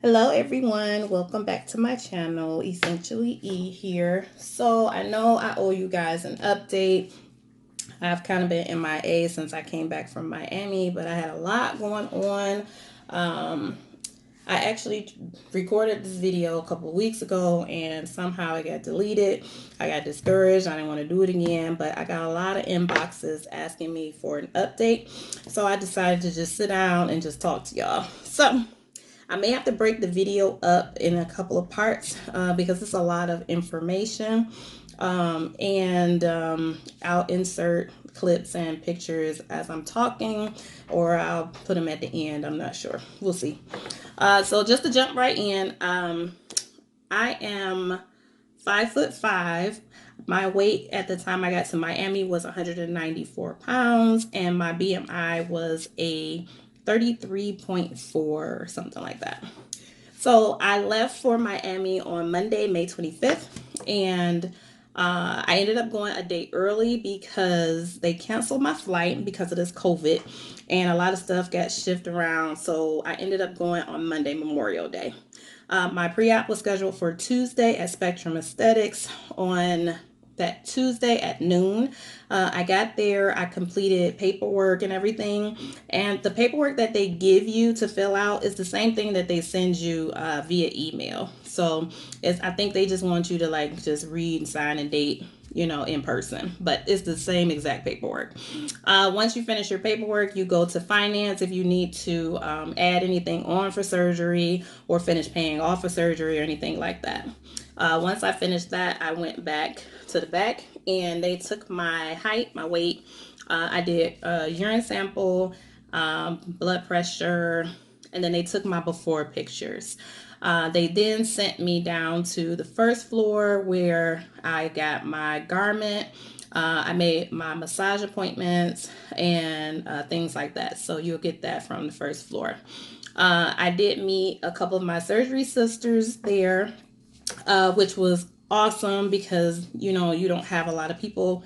Hello everyone, welcome back to my channel. Essentially E here. So I know I owe you guys an update. I've kind of been MIA since I came back from Miami, but I had a lot going on. Um, I actually recorded this video a couple of weeks ago and somehow it got deleted. I got discouraged. I didn't want to do it again, but I got a lot of inboxes asking me for an update. So I decided to just sit down and just talk to y'all. So I may have to break the video up in a couple of parts because it's a lot of information. And I'll insert clips and pictures as I'm talking, or I'll put them at the end. I'm not sure. We'll see. So just to jump right in, I am 5'5". My weight at the time I got to Miami was 194 pounds, and my BMI was a 33.4 or something like that. So I left for Miami on Monday, May 25th, and I ended up going a day early because they canceled my flight because of this COVID, and a lot of stuff got shifted around. So I ended up going on Monday, Memorial Day. My pre-op was scheduled for Tuesday at Spectrum Aesthetics on that Tuesday at noon. I got there, I completed paperwork and everything. And the paperwork that they give you to fill out is the same thing that they send you via email. So I think they just want you to just read and sign and date, in person. But it's the same exact paperwork. Once you finish your paperwork, you go to finance if you need to add anything on for surgery or finish paying off for surgery or anything like that. Once I finished that, I went back to the back and they took my height, my weight. I did a urine sample, blood pressure, and then they took my before pictures. They then sent me down to the first floor where I got my garment. I made my massage appointments and things like that. So you'll get that from the first floor. I did meet a couple of my surgery sisters there, which was awesome because you don't have a lot of people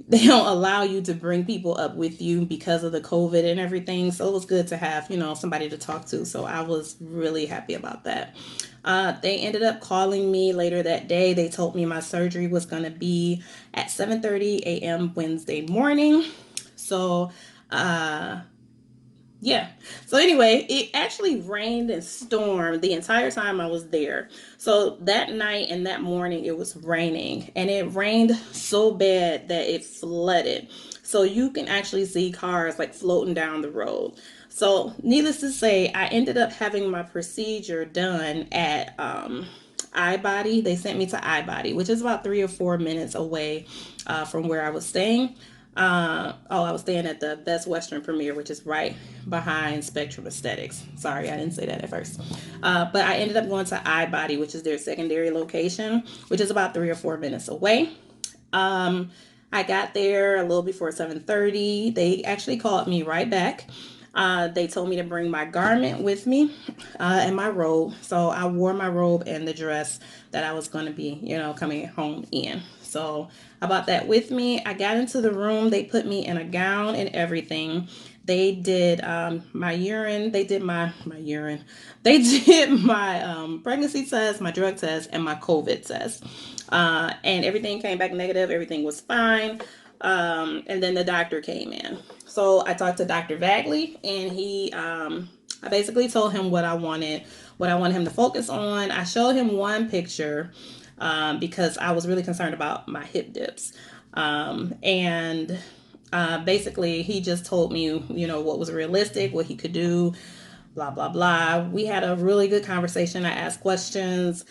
they don't allow you to bring people up with you because of the COVID and everything. So it was good to have somebody to talk to. So I was really happy about that. They ended up calling me later that day. They told me my surgery was going to be at 7:30 a.m. Wednesday morning. So yeah. So anyway, it actually rained and stormed the entire time I was there. So that night and that morning it was raining, and it rained so bad that it flooded. So you can actually see cars like floating down the road. So needless to say, I ended up having my procedure done at iBody. They sent me to iBody, which is about 3 or 4 minutes away from where I was staying. I was staying at the Best Western Premier, which is right behind Spectrum Aesthetics. Sorry, I didn't say that at first. But I ended up going to iBody, which is their secondary location, which is about 3 or 4 minutes away. I got there a little before 7:30. They actually called me right back. They told me to bring my garment with me and my robe. So I wore my robe and the dress that I was going to be, coming home in. So I brought that with me. I got into the room. They put me in a gown and everything. They did my urine. They did my urine. They did my pregnancy test, my drug test, and my COVID test. And everything came back negative. Everything was fine. And then the doctor came in. So I talked to Dr. Vagley, and I basically told him what I wanted him to focus on. I showed him one picture because I was really concerned about my hip dips. And basically, he just told me, what was realistic, what he could do, blah, blah, blah. We had a really good conversation. I asked questions.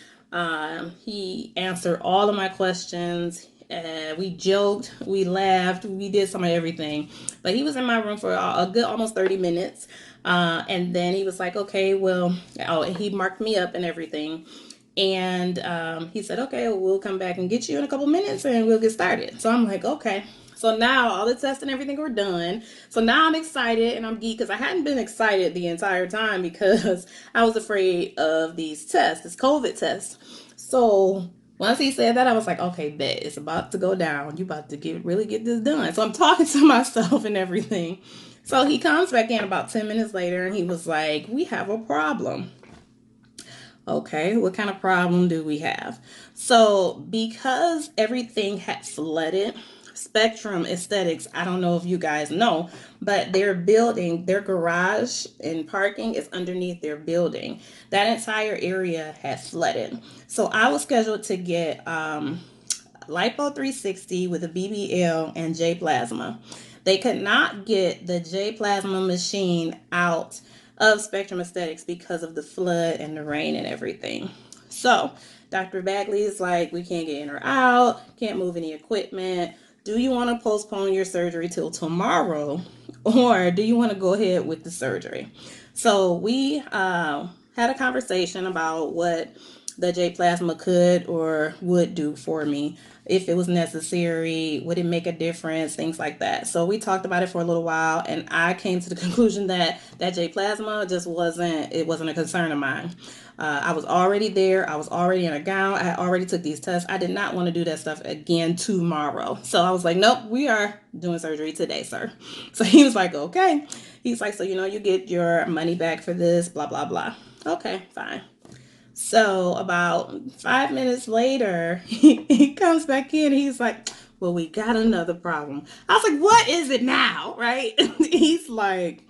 He answered all of my questions. We joked, we laughed, we did some of everything. But he was in my room for a good almost 30 minutes. And then he was like, okay, well, he marked me up and everything. And he said, okay, well, we'll come back and get you in a couple minutes and we'll get started. So I'm like, okay. So now all the tests and everything were done. So now I'm excited and I'm geeked because I hadn't been excited the entire time because I was afraid of these tests, this COVID test. So once he said that, I was like, okay, bet it's about to go down. You about to really get this done. So I'm talking to myself and everything. So he comes back in about 10 minutes later and he was like, we have a problem. Okay, what kind of problem do we have? So, because everything had flooded, Spectrum Aesthetics, I don't know if you guys know, but their building, their garage and parking is underneath their building. That entire area had flooded. So, I was scheduled to get Lipo 360 with a BBL and J plasma. They could not get the J plasma machine out of Spectrum Aesthetics because of the flood and the rain and everything. So Dr. Vagley is like, we can't get in or out, can't move any equipment. Do you want to postpone your surgery till tomorrow, or do you want to go ahead with the surgery? So we had a conversation about what the J plasma could or would do for me if it was necessary, would it make a difference, things like that. So we talked about it for a little while, and I came to the conclusion that that J plasma just wasn't a concern of mine. I was already there. I was already in a gown. I had already took these tests. I did not want to do that stuff again tomorrow. So I was like, nope, we are doing surgery today, sir. So he was like, okay. He's like, so you get your money back for this, blah, blah, blah. Okay, fine. So about 5 minutes later, he comes back in. He's like, well, we got another problem. I was like, what is it now? Right? He's like,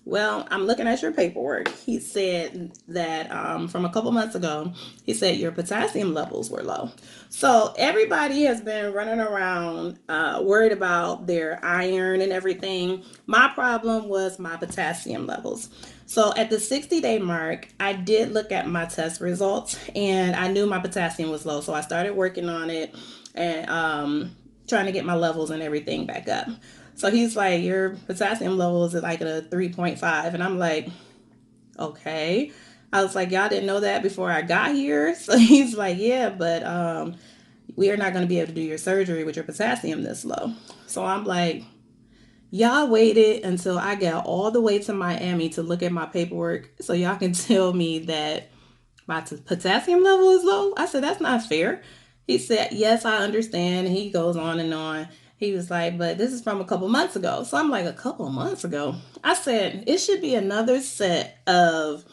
well, I'm looking at your paperwork. He said that from a couple months ago, he said your potassium levels were low. So everybody has been running around worried about their iron and everything. My problem was my potassium levels. So at the 60-day mark, I did look at my test results and I knew my potassium was low. So I started working on it and trying to get my levels and everything back up. So he's like, your potassium levels is like a 3.5. And I'm like, okay. I was like, y'all didn't know that before I got here. So he's like, yeah, but we are not going to be able to do your surgery with your potassium this low. So I'm like, y'all waited until I got all the way to Miami to look at my paperwork so y'all can tell me that my potassium level is low. I said, that's not fair. He said, yes, I understand. And he goes on and on. He was like, but this is from a couple months ago. So I'm like, a couple months ago? I said, it should be another set of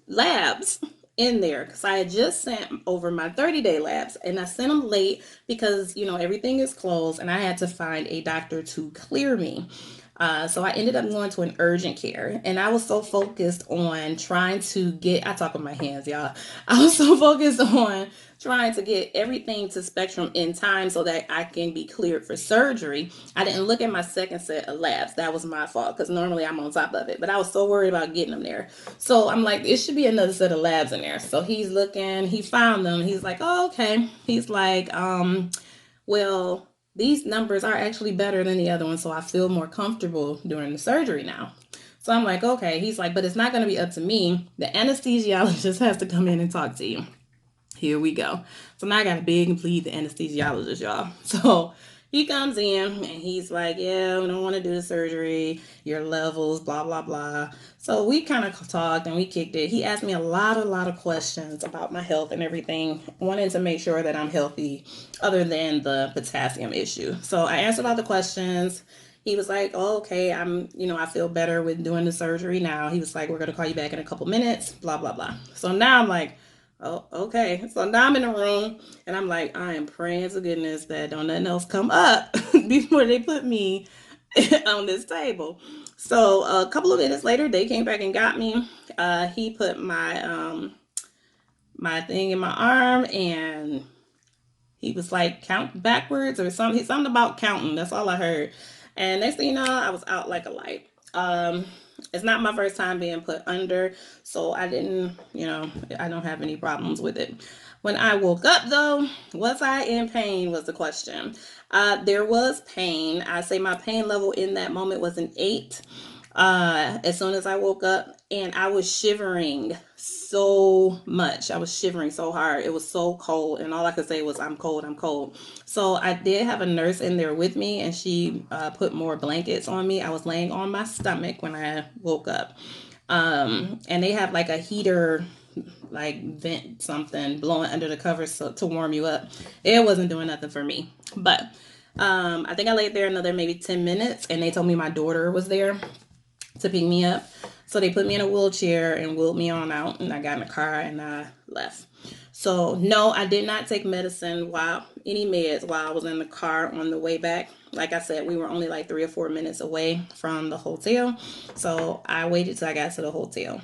labs in there because I had just sent over my 30-day labs and I sent them late because, everything is closed and I had to find a doctor to clear me. So I ended up going to an urgent care, and I was so focused on trying to I talk with my hands, y'all. I was so focused on trying to get everything to Spectrum in time so that I can be cleared for surgery. I didn't look at my second set of labs. That was my fault because normally I'm on top of it, but I was so worried about getting them there. So I'm like, it should be another set of labs in there. So he's looking, he found them. He's like, oh, okay. He's like, well, these numbers are actually better than the other ones, so I feel more comfortable during the surgery now. So I'm like, okay. He's like, but it's not going to be up to me. The anesthesiologist has to come in and talk to you. Here we go. So now I got to beg and plead the anesthesiologist, y'all. So he comes in and he's like, yeah, we don't want to do the surgery, your levels, blah, blah, blah. So we kind of talked and we kicked it. He asked me a lot of questions about my health and everything, wanting to make sure that I'm healthy other than the potassium issue. So I answered all the questions. He was like, oh, okay, I feel better with doing the surgery now. He was like, we're going to call you back in a couple minutes, blah, blah, blah. So now I'm like, oh, okay. So now I'm in the room and I'm like, I am praying to goodness that don't nothing else come up before they put me on this table. So a couple of minutes later, they came back and got me. He put my thing in my arm and he was like, count backwards or something. Something about counting. That's all I heard. And next thing you know, I was out like a light. It's not my first time being put under, so I didn't, I don't have any problems with it. When I woke up, though, was I in pain was the question. There was pain. I say my pain level in that moment was an 8 as soon as I woke up, and I was shivering so much. I was shivering so hard. It was so cold, and all I could say was, I'm cold, I'm cold. So I did have a nurse in there with me, and she put more blankets on me. I was laying on my stomach when I woke up. And they have like a heater, like vent something blowing under the covers to warm you up. It wasn't doing nothing for me. But I think I laid there another maybe 10 minutes, and they told me my daughter was there to pick me up. So they put me in a wheelchair and wheeled me on out, and I got in the car and I left. So no, I did not take medicine while any meds while I was in the car on the way back. Like I said, we were only like 3 or 4 minutes away from the hotel, so I waited till I got to the hotel.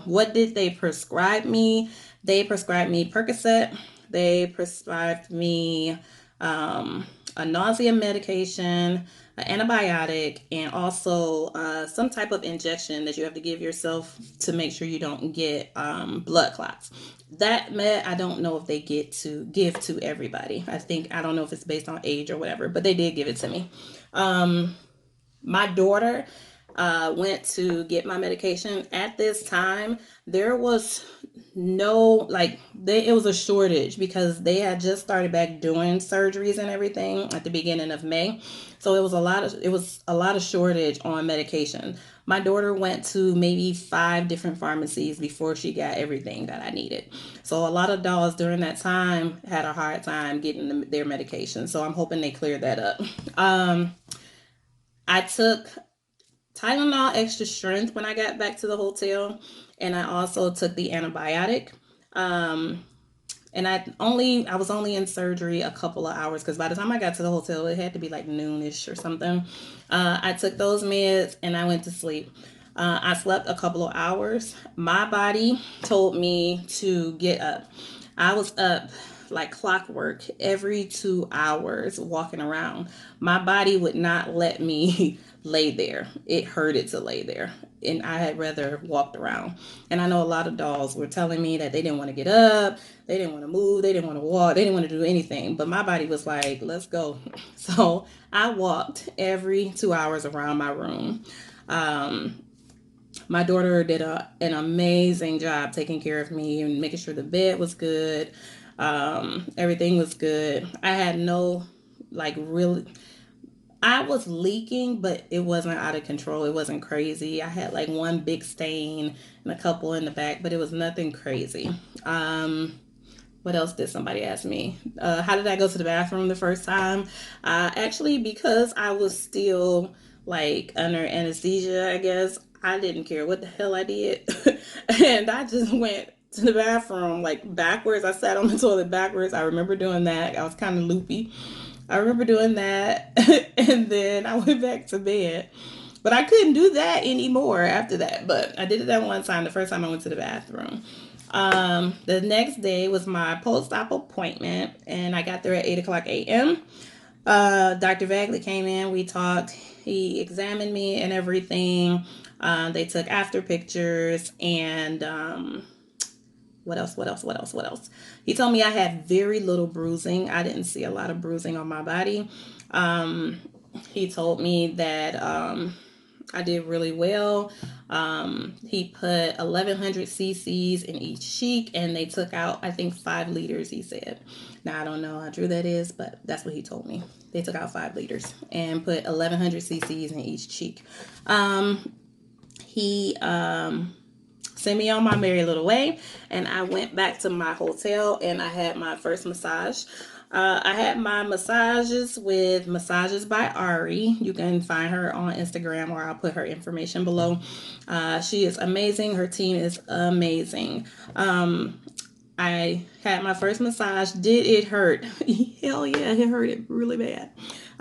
What did they prescribe me? They prescribed me Percocet. They prescribed me a nausea medication, an antibiotic, and also some type of injection that you have to give yourself to make sure you don't get blood clots. That med, I don't know if they get to give to everybody. I don't know if it's based on age or whatever, but they did give it to me. My daughter went to get my medication. At this time, there was no it was a shortage because they had just started back doing surgeries and everything at the beginning of May. So it was a lot of shortage on medication. My daughter went to maybe 5 different pharmacies before she got everything that I needed. So a lot of dolls during that time had a hard time getting their medication. So I'm hoping they clear that up. I took Tylenol extra strength when I got back to the hotel, and I also took the antibiotic. Um, and I was only in surgery a couple of hours because by the time I got to the hotel, it had to be like noonish or something. I took those meds and I went to sleep. I slept a couple of hours. My body told me to get up. I was up like clockwork every 2 hours walking around. My body would not let me lay there. It hurted to lay there. And I had rather walked around. And I know a lot of dolls were telling me that they didn't want to get up, they didn't want to move, they didn't want to walk, they didn't want to do anything. But my body was like, let's go. So I walked every 2 hours around my room. Um, my daughter did an amazing job taking care of me and making sure the bed was good. Everything was good. I had no, really, I was leaking, but it wasn't out of control. It wasn't crazy. I had like one big stain and a couple in the back, but it was nothing crazy. Um, what else did somebody ask me? How did I go to the bathroom the first time? Actually, because I was still like under anesthesia, I guess, I didn't care what the hell I did. And I just went to the bathroom like backwards. I sat on the toilet backwards. I remember doing that. I was kind of loopy. I remember doing that. And then I went back to bed. But I couldn't do that anymore after that. But I did it that one time, the first time I went to the bathroom. The next day was my post-op appointment, and I got there at 8 o'clock a.m. Dr. Vagley came in, we talked, he examined me and everything. They took after pictures, and what else? He told me I had very little bruising. I didn't see a lot of bruising on my body. Um, he told me that I did really well. He put 1,100 cc's in each cheek, and they took out, I think, 5 liters, he said. Now, I don't know how true that is, but that's what he told me. They took out 5 liters and put 1,100 cc's in each cheek. He sent me on my merry little way, and I went back to my hotel and I had my first massage. I had my massages with Massages by Ari. You can find her on Instagram, or I'll put her information below. She is amazing. Her team is amazing. I had my first massage. Did it hurt? Hell yeah, it hurt really bad.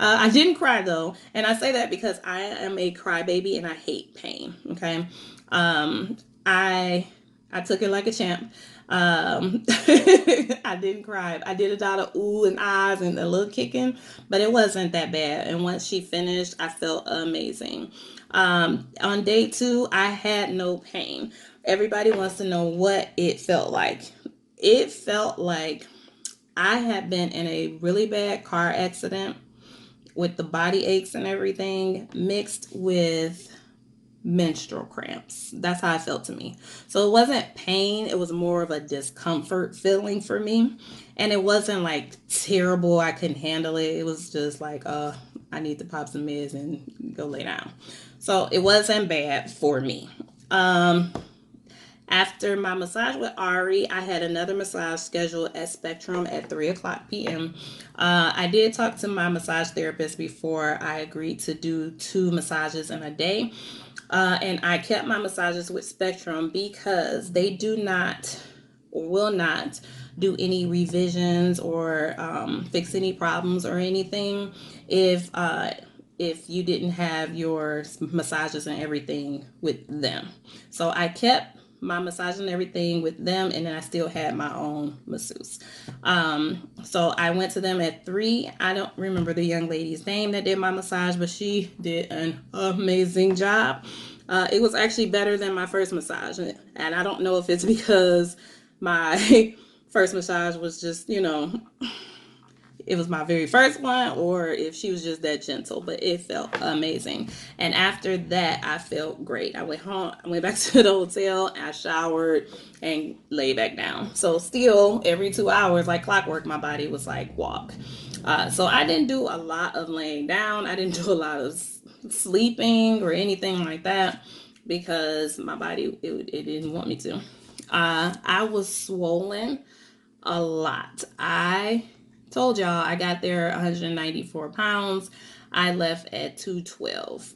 I didn't cry though, and I say that because I am a crybaby and I hate pain. Okay, um, I I took it like a champ. I didn't cry. I did a lot of ooh and ahs and a little kicking, but it wasn't that bad. And once she finished, I felt amazing. On day 2, I had no pain. Everybody wants to know what it felt like. It felt like I had been in a really bad car accident with the body aches and everything mixed with menstrual cramps. That's how it felt to me. So it wasn't pain, it was more of a discomfort feeling for me. And it wasn't like terrible, I couldn't handle it. It was just like, I need to pop some meds and go lay down. So it wasn't bad for me. Um, After my massage with Ari, I had another massage scheduled at Spectrum at 3 o'clock p.m. I did talk to my massage therapist before I agreed to do 2 massages in a day. And I kept my massages with Spectrum because they do not or will not do any revisions or fix any problems or anything if you didn't have your massages and everything with them. So I kept my massage and everything with them, and then I still had my own masseuse. So I went to them at 3. I don't remember the young lady's name that did my massage, but she did an amazing job. It was actually better than my first massage, and I don't know if it's because my first massage was just, it was my very first one, or if she was just that gentle, but it felt amazing. And after that, I felt great. I went home, I went back to the hotel, I showered and lay back down. So still every 2 hours, like clockwork, my body was like, walk. So I didn't do a lot of laying down. I didn't do a lot of sleeping or anything like that because my body, it didn't want me to. I was swollen a lot. I told y'all I got there 194 pounds. I left at 212.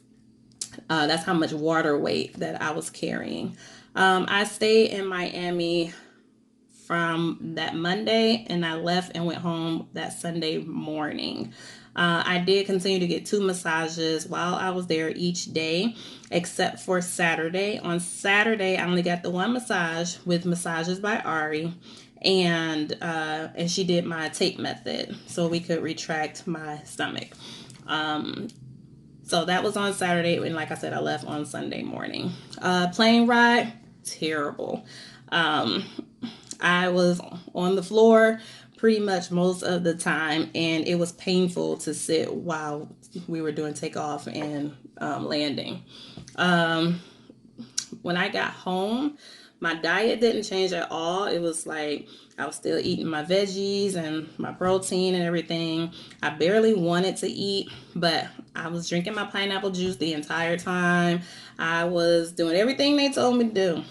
That's how much water weight that I was carrying. I stayed in Miami from that Monday, and I left and went home that Sunday morning. I did continue to get 2 massages while I was there each day, except for Saturday. On Saturday, I only got the 1 massage with massages by Ari, and she did my tape method so we could retract my stomach. So that was on Saturday, and like I said, I left on Sunday morning. Plane ride, terrible. I was on the floor pretty much most of the time, and it was painful to sit while we were doing takeoff and landing. When I got home, my diet didn't change at all. It was like I was still eating my veggies and my protein and everything. I barely wanted to eat, but I was drinking my pineapple juice the entire time. I was doing everything they told me to do.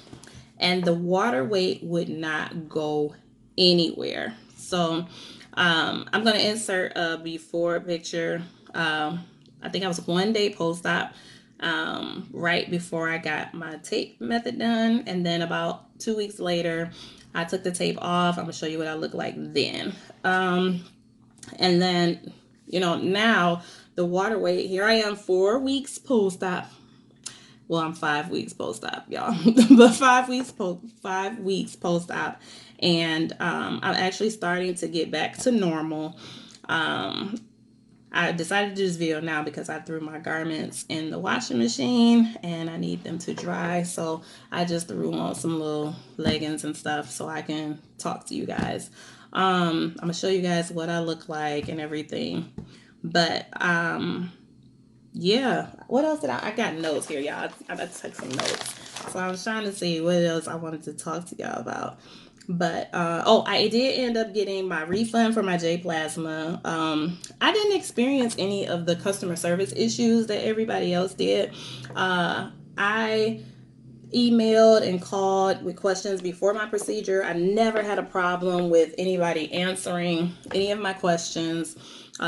And the water weight would not go anywhere. So I'm going to insert a before picture. I think I was 1 day post-op right before I got my tape method done. And then about 2 weeks later, I took the tape off. I'm going to show you what I look like then. And then, now the water weight, here I am 4 weeks post-op. Well, I'm 5 weeks post-op, y'all, but 5 weeks post-op, and I'm actually starting to get back to normal. I decided to do this video now because I threw my garments in the washing machine and I need them to dry. So I just threw on some little leggings and stuff so I can talk to you guys. I'm gonna show you guys what I look like and everything. But yeah, what else did I got notes here, y'all. I took some notes. So I was trying to see what else I wanted to talk to y'all about. But I did end up getting my refund for my J Plasma. I didn't experience any of the customer service issues that everybody else did. I emailed and called with questions before my procedure. I never had a problem with anybody answering any of my questions.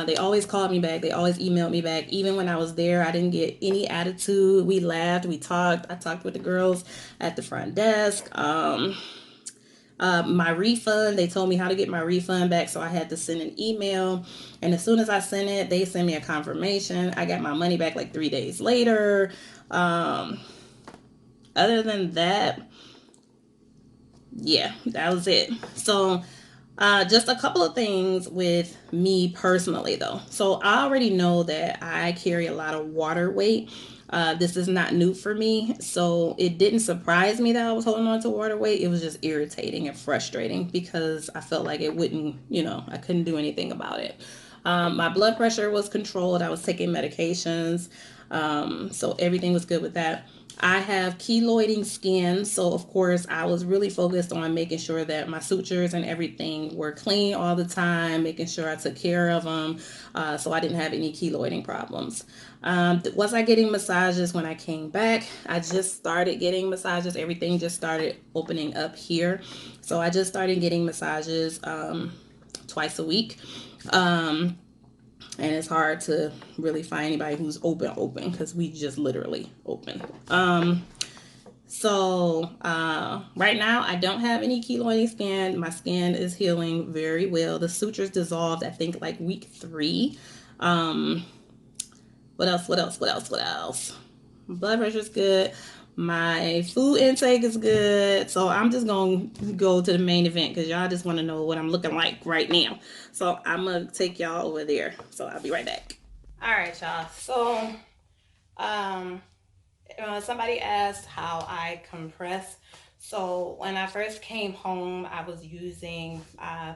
They always called me back. They always emailed me back. Even when I was there, I didn't get any attitude. We laughed. We talked. I talked with the girls at the front desk. My refund, they told me how to get my refund back, so I had to send an email, and as soon as I sent it, they sent me a confirmation. I got my money back like 3 days later. Other than that, yeah, that was it. So just a couple of things with me personally though. So I already know that I carry a lot of water weight. This is not new for me, so it didn't surprise me that I was holding on to water weight. It was just irritating and frustrating because I felt like it wouldn't, I couldn't do anything about it. My blood pressure was controlled. I was taking medications, so everything was good with that. I have keloiding skin, so of course I was really focused on making sure that my sutures and everything were clean all the time, making sure I took care of them, so I didn't have any keloiding problems. Was I getting massages when I came back? I just started getting massages. Everything just started opening up here, so I just started getting massages twice a week. Um, and it's hard to really find anybody who's open because we just literally open. Right now I don't have any keloiding skin. My skin is healing very well. The sutures dissolved, I think, like week 3. Um, what else? What else? What else? What else? Blood pressure's good. My food intake is good. So I'm just gonna go to the main event because y'all just want to know what I'm looking like right now. So I'm gonna take y'all over there. So I'll be right back. All right, y'all. So um, somebody asked how I compress. So when I first came home, I was using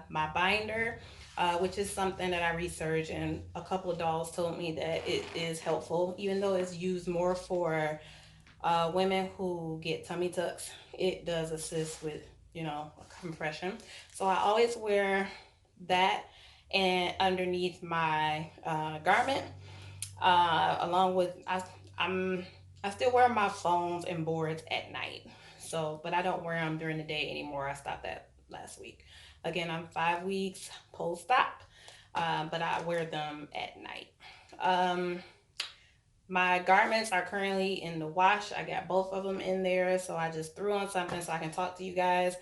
my binder, which is something that I researched, and a couple of dolls told me that it is helpful, even though it's used more for women who get tummy tucks. It does assist with, compression. So I always wear that and underneath my garment, along with I'm I still wear my phones and boards at night. So, but I don't wear them during the day anymore. I stopped that last week. Again, I'm 5 weeks post-op, but I wear them at night. Um, my garments are currently in the wash. I got both of them in there, so I just threw on something so I can talk to you guys.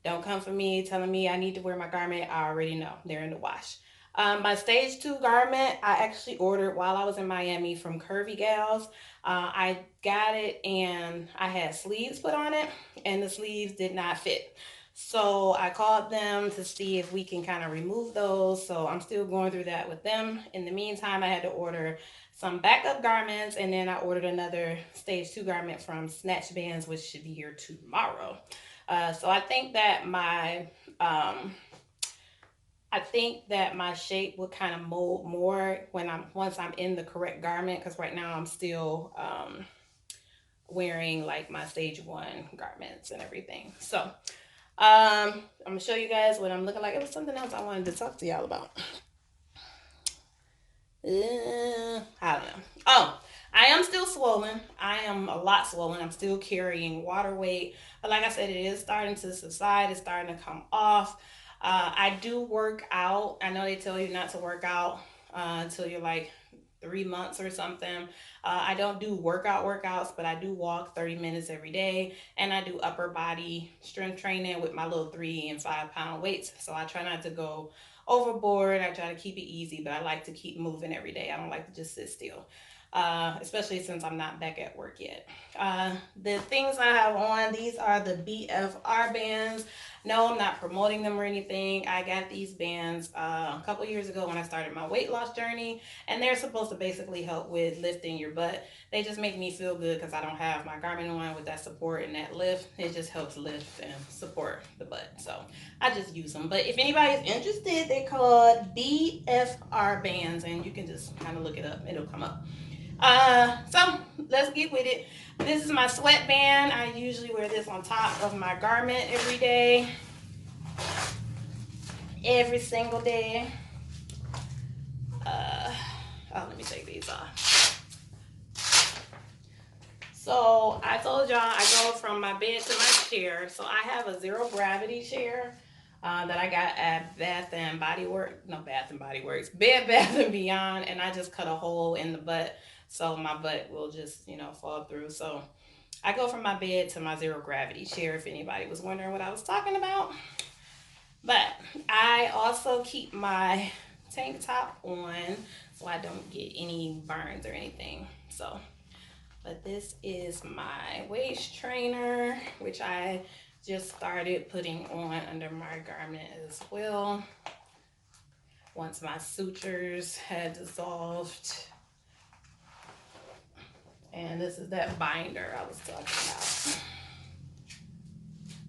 Don't come for me telling me I need to wear my garment. I already know they're in the wash. My stage 2 garment, I actually ordered while I was in Miami from Curvy Gals. I got it and I had sleeves put on it, and the sleeves did not fit. So I called them to see if we can kind of remove those. So I'm still going through that with them. In the meantime, I had to order some backup garments, and then I ordered another stage 2 garment from Snatch Bands, which should be here tomorrow. So um, I think that my shape will kind of mold more when I'm once I'm in the correct garment. Because right now I'm still wearing like my stage 1 garments and everything. So I'm gonna show you guys what I'm looking like. It was something else I wanted to talk to y'all about. I don't know. Oh, I am still swollen. I am a lot swollen. I'm still carrying water weight. But like I said, it is starting to subside. It's starting to come off. I do work out. I know they tell you not to work out until you're like 3 months or something. I don't do workouts, but I do walk 30 minutes every day, and I do upper body strength training with my little 3 and 5 pound weights. So I try not to go overboard. I try to keep it easy, but I like to keep moving every day. I don't like to just sit still. Especially since I'm not back at work yet. The things I have on, these are the BFR bands. No, I'm not promoting them or anything. I got these bands a couple years ago when I started my weight loss journey, and they're supposed to basically help with lifting your butt. They just make me feel good because I don't have my garment on with that support and that lift. It just helps lift and support the butt. So I just use them. But if anybody's interested, they're called BFR bands, and you can just kind of look it up. It'll come up. So let's get with it. This is my sweatband. I usually wear this on top of my garment every day, every single day. Let me take these off. So I told y'all I go from my bed to my chair. So I have a zero gravity chair that I got at Bath and Body Works, Bed Bath and Beyond, and I just cut a hole in the butt so my butt will just fall through. So I go from my bed to my zero gravity chair. If anybody was wondering what I was talking about, but I also keep my tank top on so I don't get any burns or anything. So. But this is my waist trainer, which I just started putting on under my garment as well. Once my sutures had dissolved. And this is that binder I was talking about.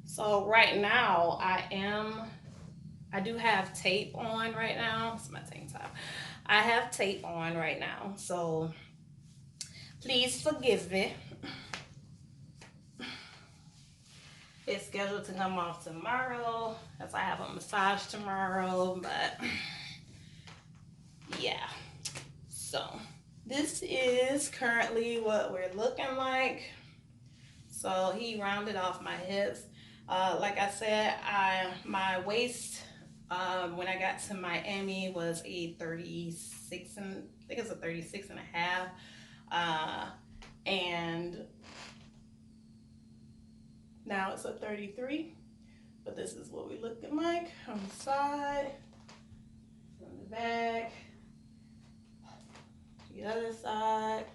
So right now I do have tape on right now. It's my tank top. I have tape on right now. So please forgive me. It's scheduled to come off tomorrow, as I have a massage tomorrow. But yeah, so this is currently what we're looking like. So he rounded off my hips. Like I said, my waist when I got to Miami was a 36 and I think it's a 36 and a half. And now it's a 33. But this is what we looking like on the side, from the back, the other side,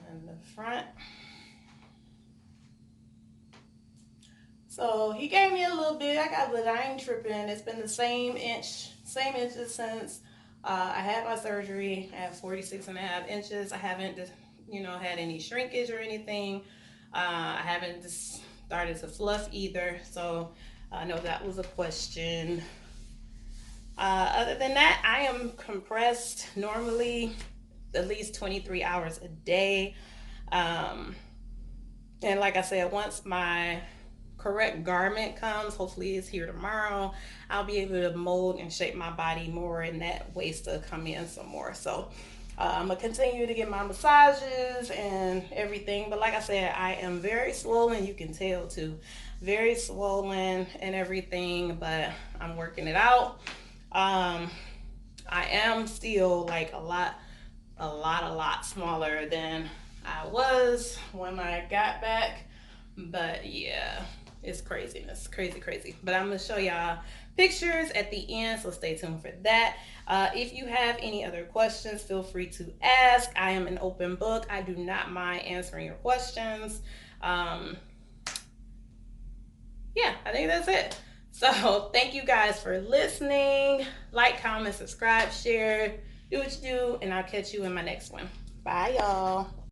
and the front. So he gave me a little bit. But I ain't tripping. It's been the same inches since I had my surgery. I have 46 and a half inches. I haven't, had any shrinkage or anything. I haven't just started to fluff either. So I know that was a question. Other than that, I am compressed normally at least 23 hours a day. And like I said, once my correct garment comes, hopefully it's here tomorrow, I'll be able to mold and shape my body more and that waist to come in some more. So I'm gonna continue to get my massages and everything. But like I said, I am very swollen. You can tell too, very swollen and everything. But I'm working it out. I am still like a lot smaller than I was when I got back. But yeah, it's craziness, crazy. But I'm gonna show y'all pictures at the end, so stay tuned for that. If you have any other questions, feel free to ask. I am an open book. I do not mind answering your questions. Yeah, I think that's it. So thank you guys for listening. Like, comment, subscribe, share, do what you do, and I'll catch you in my next one. Bye, y'all.